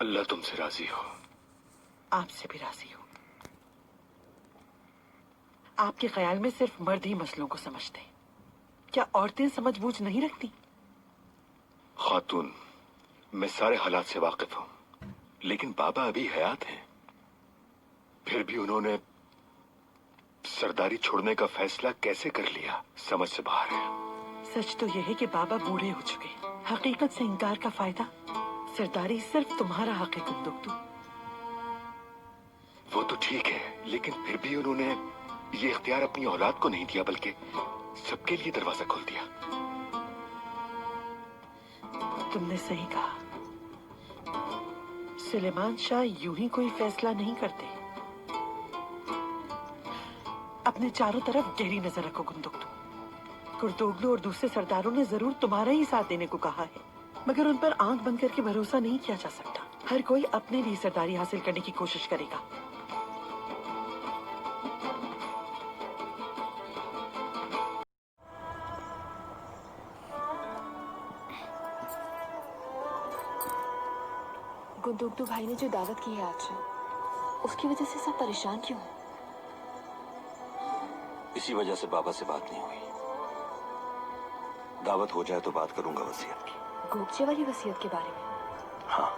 اللہ تم سے راضی ہو. आपसे भी राजी हूँ. आपके ख्याल में सिर्फ मर्द ही मसलों को समझते हैं, क्या औरतें समझ बूझ नहीं रखती? खातून, मैं सारे हालात से वाकिफ हूँ, लेकिन बाबा अभी हयात हैं. फिर भी उन्होंने सरदारी छोड़ने का फैसला कैसे कर लिया, समझ से बाहर है. सच तो यह है कि बाबा बूढ़े हो चुके. हकीकत से इनकार का फायदा. सरदारी सिर्फ तुम्हारा हक है कुंदुक्तू. वो तो ठीक है, लेकिन फिर भी उन्होंने ये इख्तियार अपनी औलाद को नहीं दिया, बल्कि सबके लिए दरवाजा खोल दिया. तुमने सही कहा. सुलेमान शाह यूं ही कोई फैसला नहीं करते. अपने चारों तरफ गहरी नजर रखो कुंदुक्तू. कुर्तोगलू और दूसरे सरदारों ने जरूर तुम्हारा ही साथ देने को कहा है, मगर उन पर आंख बंद करके भरोसा नहीं किया जा सकता. हर कोई अपने लिए सरदारी हासिल करने की कोशिश करेगा. गुंदुगदू भाई ने जो दावत की है आज, उसकी वजह से सब परेशान क्यों हैं? इसी वजह से बाबा से बात नहीं हुई. दावत हो जाए तो बात करूंगा वसीयत की. गोपचे वाली वसीयत के बारे में? हाँ.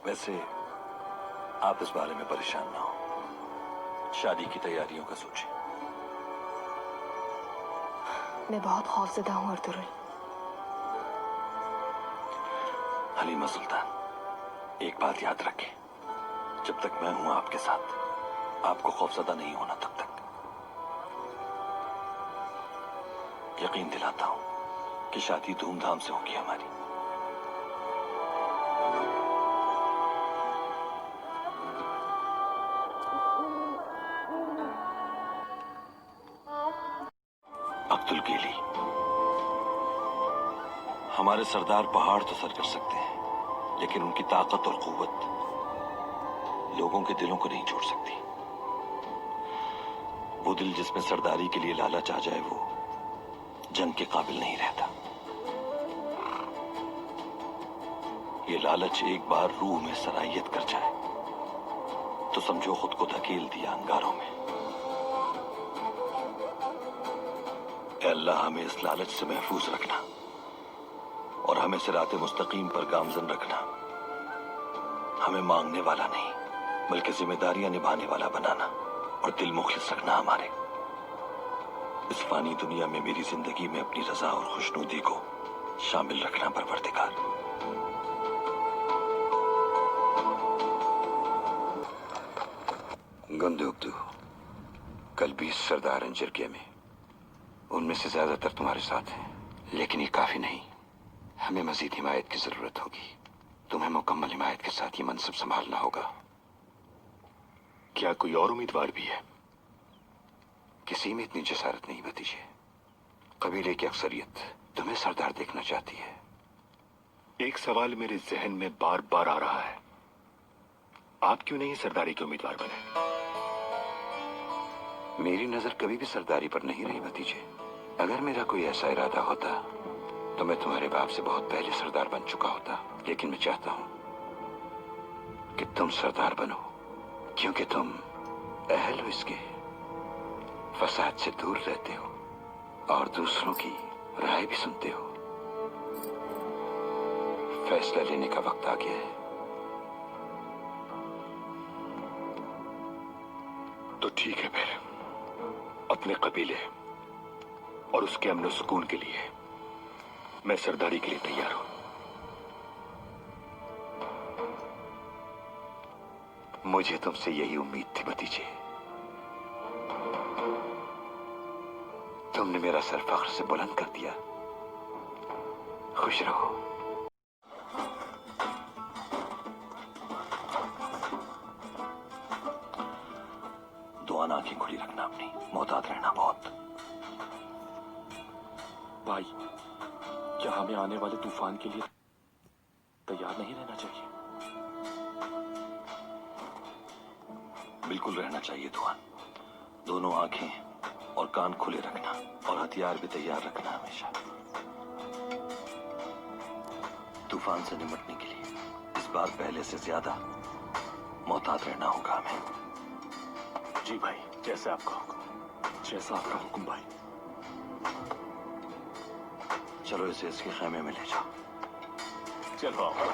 वैसे आप इस बारे में परेशान ना हो. शादी की तैयारियों का सोचें. मैं बहुत खौफजदा हूँ अर्तुगरुल. हलीमा सुल्तान, एक बात याद रखें, जब तक मैं हूं आपके साथ, आपको खौफजदा नहीं होना. तब तक यकीन दिलाता हूं कि शादी धूमधाम से होगी हमारी. अब्दुल कीली, हमारे सरदार पहाड़ तो सर कर सकते हैं, लेकिन उनकी ताकत और कुव्वत लोगों के दिलों को नहीं छोड़ सकती. वो दिल जिसमें सरदारी के लिए लालच आ जाए, वो जंग के काबिल नहीं रहता. ये लालच एक बार रूह में सरायत कर जाए तो समझो खुद को धकेल दिया अंगारों में. ऐ अल्लाह, हमें इस लालच से महफूज रखना और हमें सिराते मुस्तकीम पर गामजन रखना. हमें मांगने वाला नहीं, बल्कि जिम्मेदारियां निभाने वाला बनाना और दिल मुखलिस रखना हमारे. इस फानी दुनिया में मेरी जिंदगी में अपनी रजा और खुशनुदी को शामिल रखना परवरदिगार. गुंदुगदू, कल 20 सरदार हैं जिरगे में. उनमें से ज्यादातर तुम्हारे साथ हैं, लेकिन ये काफी नहीं. हमें मजीद हिमायत की जरूरत होगी. तुम्हें मुकम्मल हिमायत के साथ ये मनसब संभालना होगा. क्या कोई और उम्मीदवार भी है? किसी में इतनी जसारत नहीं भतीजे. कबीले की अक्सरियत तुम्हें सरदार देखना चाहती है. एक सवाल मेरे जहन में बार बार आ रहा है, आप क्यों नहीं सरदारी के उम्मीदवार बने? मेरी नजर कभी भी सरदारी पर नहीं रही भतीजे. अगर मेरा कोई ऐसा इरादा होता तो मैं तुम्हारे बाप से बहुत पहले सरदार बन चुका होता. लेकिन मैं चाहता हूं कि तुम सरदार बनो, क्योंकि तुम अहल हो इसके. फसाद से दूर रहते हो और दूसरों की राय भी सुनते हो. फैसला लेने का वक्त आ गया है. तो ठीक है, फिर अपने कबीले और उसके अमन और सुकून के लिए मैं सरदारी के लिए तैयार हूं. मुझे तुमसे यही उम्मीद थी भतीजे. तुमने मेरा सर फख्र से बुलंद कर दिया. खुश रहो. दुआन आंखें खुली रखना, अपनी मोहतात रहना बहुत. भाई, क्या हमें आने वाले तूफान के लिए तैयार नहीं रहना चाहिए? बिल्कुल रहना चाहिए दुआन. दोनों आंखें और कान खुले रखना और हथियार भी तैयार रखना हमेशा। तूफान से निपटने के लिए इस बार पहले से ज्यादा मोहतात रहना होगा हमें। जी भाई, जैसे आपका हुक्म। जैसा आपका हुक्म भाई। चलो इसे इसके खेमे में ले जाओ। चलो आओ।